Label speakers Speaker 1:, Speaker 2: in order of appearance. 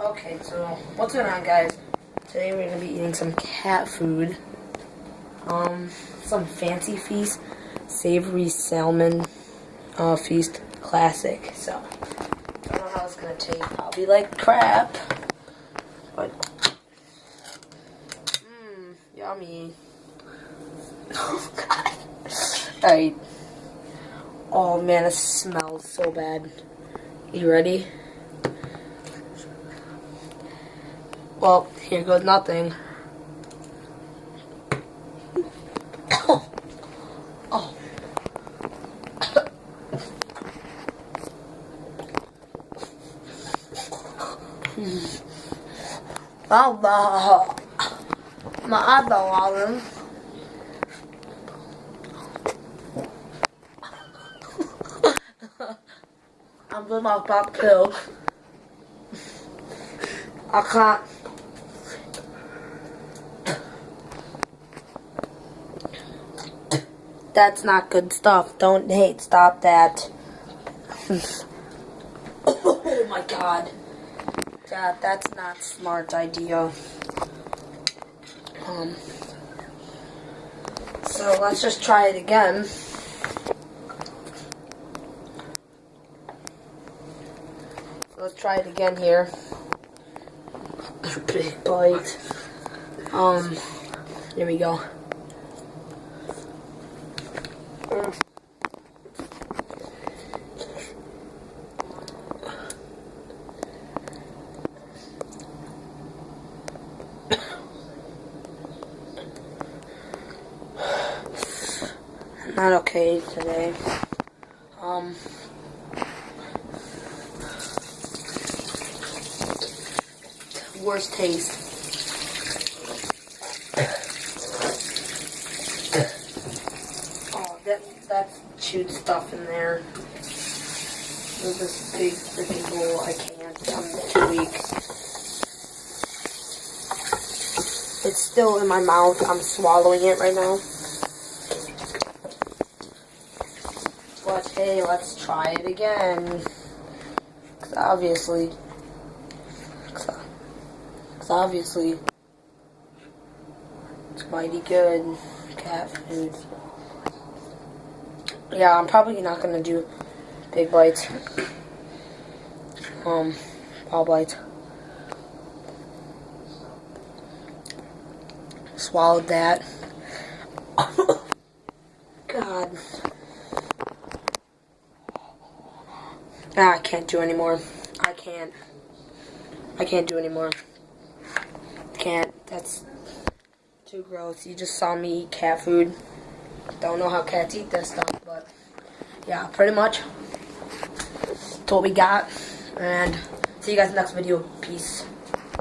Speaker 1: Okay, so what's going on, guys? Today we're gonna be eating some cat food. Some fancy feast, savory salmon feast classic. So I don't know how it's gonna taste. Probably like crap, but yummy. Oh god. Alright. Oh man, it smells so bad. You ready? Well, here goes nothing. Oh. Oh. Allah. Ma'adawalim. I'm doing my pop pill. I can't. That's not good stuff. Don't hate. Stop that. Oh my god. Dad, that's not a smart idea. So let's just try it again. Let's try it again here. Big bite. Here we go. Not okay today. Worst taste. Oh, that's chewed stuff in there. There's this big freaking bowl. I can't. I'm too weak. It's still in my mouth. I'm swallowing it right now. But hey, let's try it again. Cause obviously, it's mighty good cat food. Yeah, I'm probably not gonna do big bites. Small bites. Swallowed that. God. I can't do anymore. I can't do anymore. Can't. That's too gross. You just saw me eat cat food. Don't know how cats eat this stuff, but yeah, pretty much. That's what we got. And see you guys in the next video. Peace.